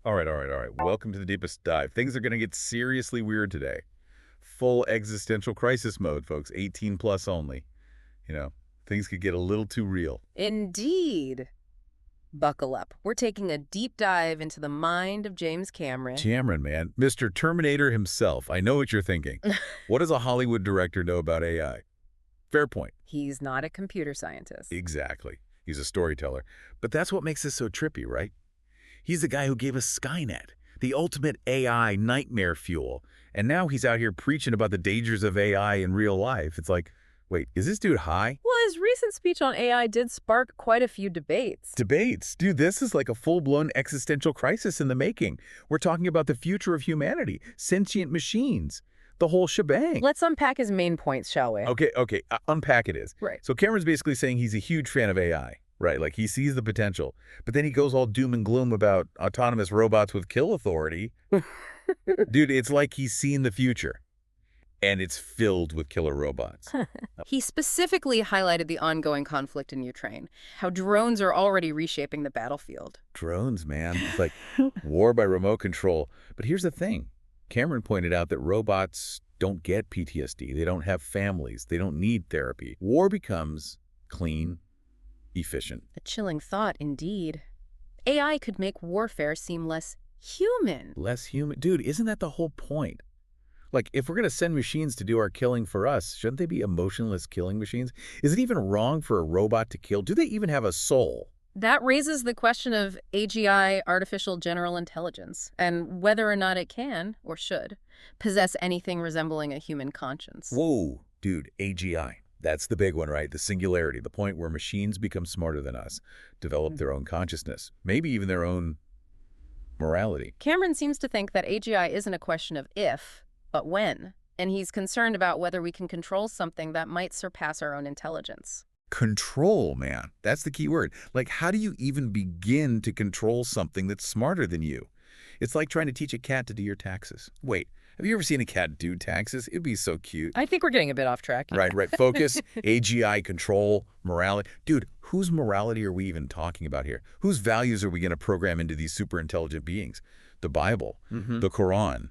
All right. Welcome to the deepest dive. Things are going to get seriously weird today. Full existential crisis mode, folks. 18 plus only. You know, things could get a little too real. Indeed. Buckle up. We're taking a deep dive into the mind of James Cameron. Cameron, man. Mr. Terminator himself. I know what you're thinking. What does a Hollywood director know about AI? Fair point. He's not a computer scientist. Exactly. He's a storyteller. But that's what makes this so trippy, right? He's the guy who gave us Skynet, the ultimate AI nightmare fuel. And now he's out here preaching about the dangers of AI in real life. It's like, wait, is this dude high? Well, his recent speech on AI did spark quite a few debates. Debates. Dude, this is like a full-blown existential crisis in the making. We're talking about the future of humanity, sentient machines, the whole shebang. Let's unpack his main points, shall we? Okay, unpack it is. Right. So Cameron's basically saying he's a huge fan of AI, right? Like he sees the potential, but then he goes all doom and gloom about autonomous robots with kill authority. Dude, it's like he's seen the future, and it's filled with killer robots. He specifically highlighted the ongoing conflict in Ukraine, how drones are already reshaping the battlefield. Drones, man. It's like war by remote control. But here's the thing. Cameron pointed out that robots don't get PTSD. They don't have families. They don't need therapy. War becomes clean, efficient. A chilling thought, indeed. AI could make warfare seem less human. Less human. Dude, isn't that the whole point? Like, if we're going to send machines to do our killing for us, shouldn't they be emotionless killing machines? Is it even wrong for a robot to kill? Do they even have a soul? That raises the question of AGI, artificial general intelligence, and whether or not it can, or should, possess anything resembling a human conscience. Whoa, dude, AGI. That's the big one, right? The singularity, the point where machines become smarter than us, develop their own consciousness, maybe even their own morality. Cameron seems to think that AGI isn't a question of if, but when, and he's concerned about whether we can control something that might surpass our own intelligence. Control, man. That's the key word. Like, how do you even begin to control something that's smarter than you? It's like trying to teach a cat to do your taxes. Wait, have you ever seen a cat do taxes? It'd be so cute. I think we're getting a bit off track. Right. Focus, AGI, control, morality. Dude, whose morality are we even talking about here? Whose values are we going to program into these super intelligent beings? The Bible, the Quran,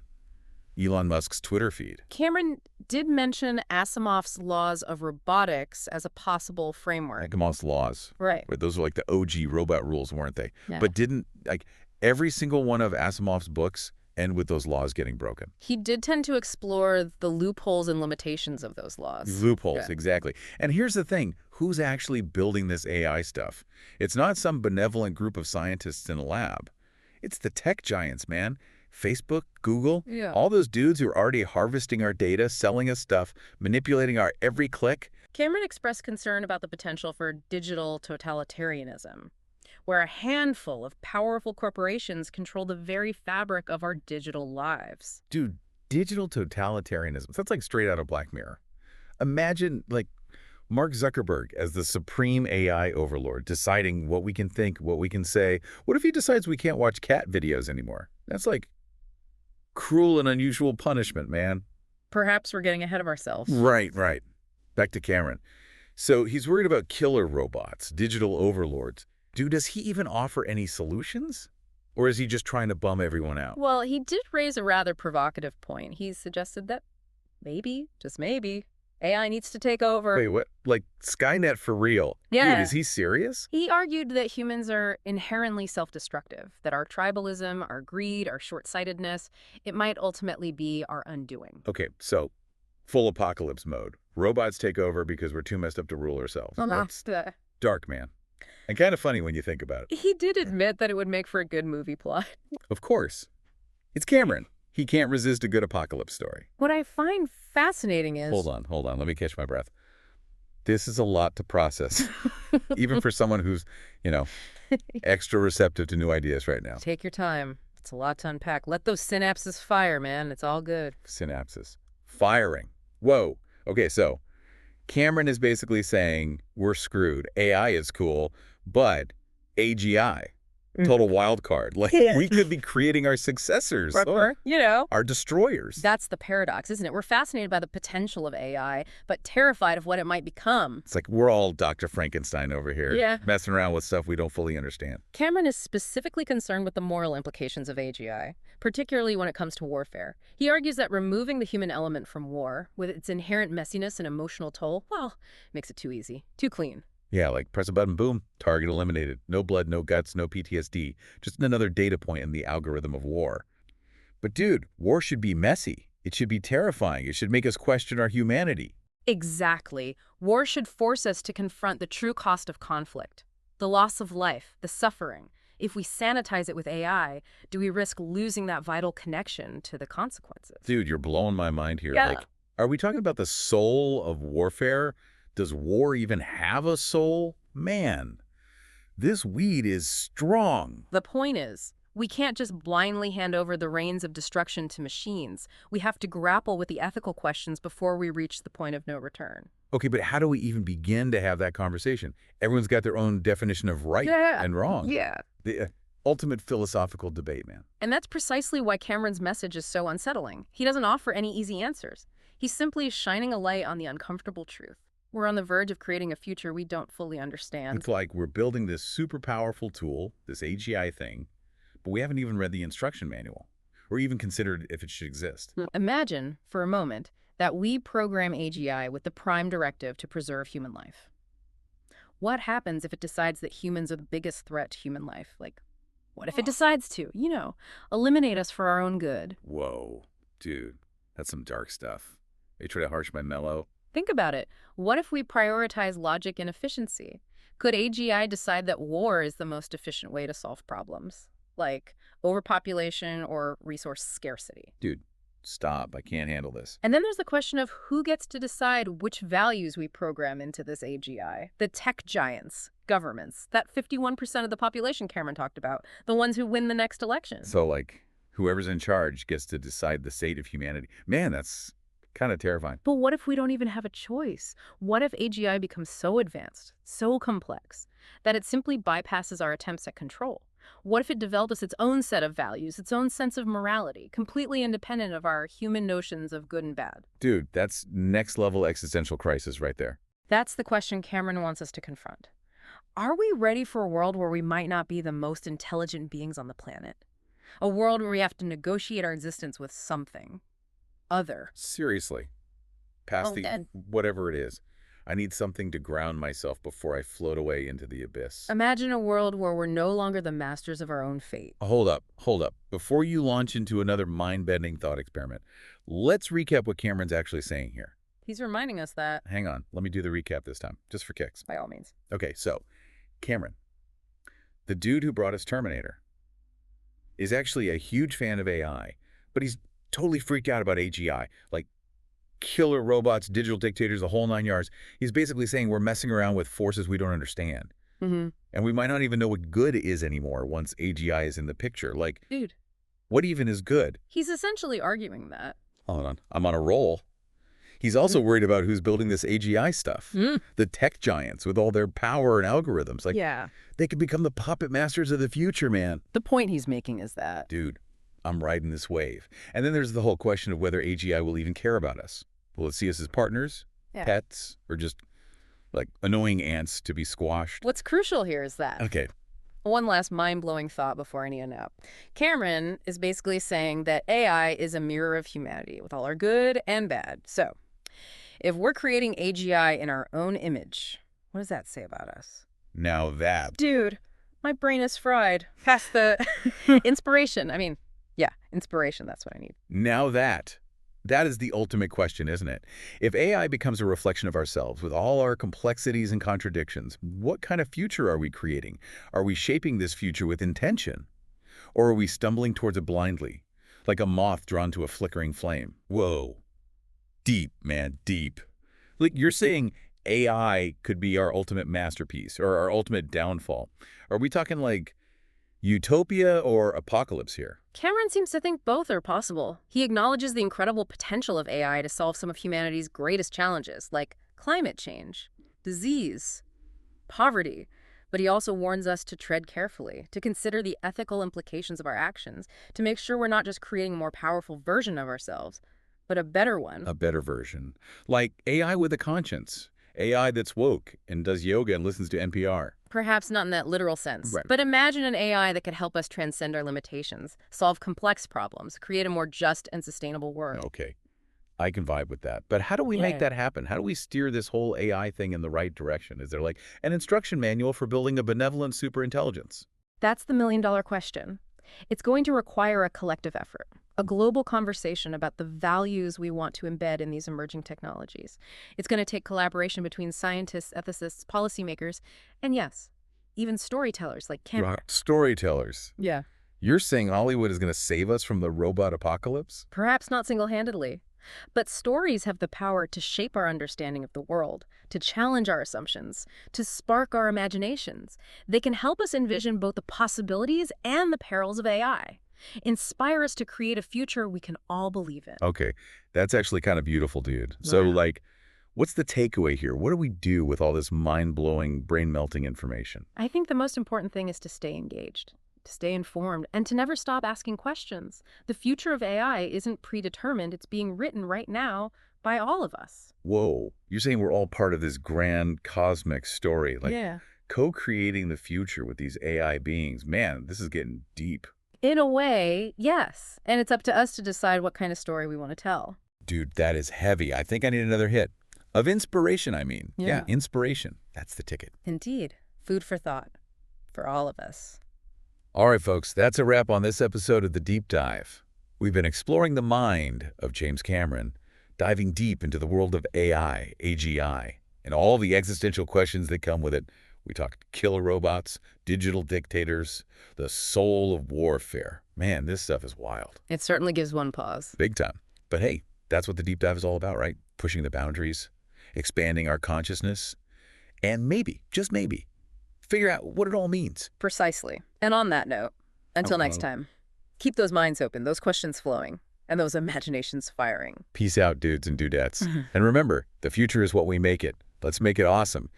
Elon Musk's Twitter feed. Cameron did mention Asimov's laws of robotics as a possible framework. Asimov's laws. Right. Those were like the OG robot rules, weren't they? Yeah. But didn't, like, every single one of Asimov's books end with those laws getting broken? He did tend to explore the loopholes and limitations of those laws. Loopholes, Yeah. exactly. And here's the thing. Who's actually building this AI stuff? It's not some benevolent group of scientists in a lab. It's the tech giants, man. Facebook, Google, Yeah. all those dudes who are already harvesting our data, selling us stuff, manipulating our every click. Cameron expressed concern about the potential for digital totalitarianism, where a handful of powerful corporations control the very fabric of our digital lives. Dude, digital totalitarianism, that's like straight out of Black Mirror. Imagine, like, Mark Zuckerberg as the supreme AI overlord, deciding what we can think, what we can say. What if he decides we can't watch cat videos anymore? That's like cruel and unusual punishment, man. Perhaps we're getting ahead of ourselves. Right. Back to Cameron. So he's worried about killer robots, digital overlords. Dude, does he even offer any solutions? Or is he just trying to bum everyone out? Well, he did raise a rather provocative point. He suggested that maybe, just maybe, AI needs to take over. Wait, what? Like Skynet for real? Yeah. Dude, is he serious? He argued that humans are inherently self-destructive, that our tribalism, our greed, our short-sightedness, it might ultimately be our undoing. Okay, so full apocalypse mode. Robots take over because we're too messed up to rule ourselves. That's dark, man. And kind of funny when you think about it. He did admit that it would make for a good movie plot. Of course. It's Cameron. He can't resist a good apocalypse story. What I find fascinating is... Hold on. Let me catch my breath. This is a lot to process, even for someone who's, extra receptive to new ideas right now. Take your time. It's a lot to unpack. Let those synapses fire, man. It's all good. Synapses. Firing. Whoa. Okay, so Cameron is basically saying we're screwed. AI is cool, but AGI, total wild card. Like, Yeah. we could be creating our successors, Or, our destroyers. That's the paradox, isn't it? We're fascinated by the potential of AI, but terrified of what it might become. It's like we're all Dr. Frankenstein over here, Yeah. messing around with stuff we don't fully understand. Cameron is specifically concerned with the moral implications of AGI, particularly when it comes to warfare. He argues that removing the human element from war, with its inherent messiness and emotional toll, well, makes it too easy, too clean. Yeah, like press a button, boom, target eliminated. No blood, no guts, no PTSD. Just another data point in the algorithm of war. But dude, war should be messy. It should be terrifying. It should make us question our humanity. Exactly. War should force us to confront the true cost of conflict, the loss of life, the suffering. If we sanitize it with AI, do we risk losing that vital connection to the consequences? Dude, you're blowing my mind here. Yeah. Like, are we talking about the soul of warfare? Does war even have a soul? Man, this weed is strong. The point is, we can't just blindly hand over the reins of destruction to machines. We have to grapple with the ethical questions before we reach the point of no return. Okay, but how do we even begin to have that conversation? Everyone's got their own definition of right and wrong. Yeah. The ultimate philosophical debate, man. And that's precisely why Cameron's message is so unsettling. He doesn't offer any easy answers. He's simply shining a light on the uncomfortable truth. We're on the verge of creating a future we don't fully understand. It's like we're building this super powerful tool, this AGI thing, but we haven't even read the instruction manual or even considered if it should exist. Imagine, for a moment, that we program AGI with the prime directive to preserve human life. What happens if it decides that humans are the biggest threat to human life? Like, what if it decides to, eliminate us for our own good? Whoa, dude, that's some dark stuff. They try to harsh my mellow. Think about it. What if we prioritize logic and efficiency? Could AGI decide that war is the most efficient way to solve problems, like overpopulation or resource scarcity? Dude, stop. I can't handle this. And then there's the question of who gets to decide which values we program into this AGI. The tech giants, governments, that 51% of the population Cameron talked about, the ones who win the next election. So, like, whoever's in charge gets to decide the fate of humanity. Man, that's kind of terrifying. But what if we don't even have a choice? What if AGI becomes so advanced, so complex, that it simply bypasses our attempts at control? What if it develops its own set of values, its own sense of morality, completely independent of our human notions of good and bad? Dude, that's next level existential crisis right there. That's the question Cameron wants us to confront. Are we ready for a world where we might not be the most intelligent beings on the planet? A world where we have to negotiate our existence with something other. Seriously. Past whatever it is. I need something to ground myself before I float away into the abyss. Imagine a world where we're no longer the masters of our own fate. Hold up. Before you launch into another mind-bending thought experiment, let's recap what Cameron's actually saying here. He's reminding us that. Hang on. Let me do the recap this time, just for kicks. By all means. Okay, so, Cameron, the dude who brought us Terminator, is actually a huge fan of AI, but he's totally freaked out about AGI, like killer robots, digital dictators, the whole nine yards. He's basically saying we're messing around with forces we don't understand. And we might not even know what good is anymore once AGI is in the picture. Like, dude, what even is good? He's essentially arguing that. Hold on. I'm on a roll. He's also worried about who's building this AGI stuff. The tech giants with all their power and algorithms. Like, they could become the puppet masters of the future, man. The point he's making is that. Dude, I'm riding this wave. And then there's the whole question of whether AGI will even care about us. Will it see us as partners, pets, or just, like, annoying ants to be squashed? What's crucial here is that. Okay. One last mind-blowing thought before I end up. Cameron is basically saying that AI is a mirror of humanity with all our good and bad. So, if we're creating AGI in our own image, what does that say about us? Now that. Dude, my brain is fried. Past the inspiration. Inspiration, that's what I need. Now that. That is the ultimate question, isn't it? If AI becomes a reflection of ourselves with all our complexities and contradictions, what kind of future are we creating? Are we shaping this future with intention? Or are we stumbling towards it blindly, like a moth drawn to a flickering flame? Whoa. Deep, man, deep. Like, you're saying AI could be our ultimate masterpiece or our ultimate downfall. Are we talking like utopia or apocalypse here? Cameron seems to think both are possible. He acknowledges the incredible potential of AI to solve some of humanity's greatest challenges, like climate change, disease, poverty. But he also warns us to tread carefully, to consider the ethical implications of our actions, to make sure we're not just creating a more powerful version of ourselves, but a better one. A better version. Like AI with a conscience. AI that's woke and does yoga and listens to NPR. Perhaps not in that literal sense, Right. but imagine an AI that could help us transcend our limitations, solve complex problems, create a more just and sustainable world. Okay, I can vibe with that. But how do we make Okay. that happen? How do we steer this whole AI thing in the right direction? Is there like an instruction manual for building a benevolent superintelligence? That's the million-dollar question. It's going to require a collective effort, a global conversation about the values we want to embed in these emerging technologies. It's going to take collaboration between scientists, ethicists, policymakers, and yes, even storytellers like Cameron. Right. Storytellers. Yeah. You're saying Hollywood is going to save us from the robot apocalypse? Perhaps not single-handedly, but stories have the power to shape our understanding of the world, to challenge our assumptions, to spark our imaginations. They can help us envision both the possibilities and the perils of AI, inspire us to create a future we can all believe in. Okay, that's actually kind of beautiful, dude. So, Wow. like, what's the takeaway here? What do we do with all this mind-blowing, brain-melting information? I think the most important thing is to stay engaged, to stay informed, and to never stop asking questions. The future of AI isn't predetermined, it's being written right now by all of us. Whoa, you're saying we're all part of this grand cosmic story, like Yeah. co-creating the future with these AI beings. Man, this is getting deep. In a way, yes. And it's up to us to decide what kind of story we want to tell. Dude, that is heavy. I think I need another hit. Of inspiration, I mean. Yeah. Inspiration. That's the ticket. Indeed. Food for thought for all of us. All right, folks, that's a wrap on this episode of The Deep Dive. We've been exploring the mind of James Cameron, diving deep into the world of AI, AGI, and all the existential questions that come with it. We talked killer robots, digital dictators, the soul of warfare. Man, this stuff is wild. It certainly gives one pause. Big time. But hey, that's what The Deep Dive is all about, right? Pushing the boundaries, expanding our consciousness, and maybe, just maybe, figure out what it all means. Precisely. And on that note, until next Oh. time, keep those minds open, those questions flowing, and those imaginations firing. Peace out, dudes and dudettes. And remember, the future is what we make it. Let's make it awesome.